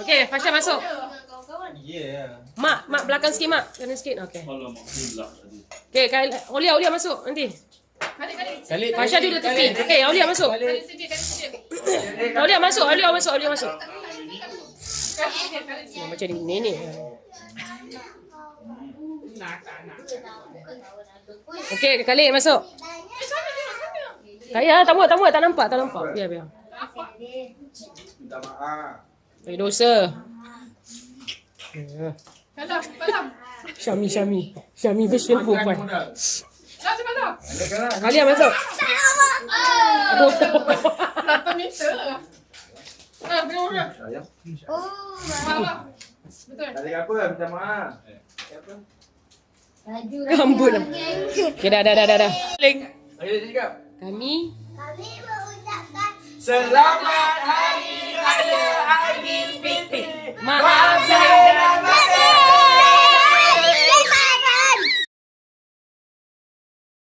Okey, Fasha masuk. Ya. Mak belakang sikit, Mak. Kanan sikit. Okey. Alamak, gelap tadi. Okey, Aulia masuk nanti. Kali. Fasha duduk tepi. Okey, Aulia masuk. Aulia masuk. Oh, macam ni nenek. Okey, Khalid masuk. Tak payah, tak muat, tak nampak. Biar. Minta maaf. Dosa. Syami version perempuan. Kalian masuk. Sayang. Tak ada apa, minta maaf. Rambut. Okey, dah. Link. Ayo cakap. Kami Selamat Hari Raya Aidilfitri.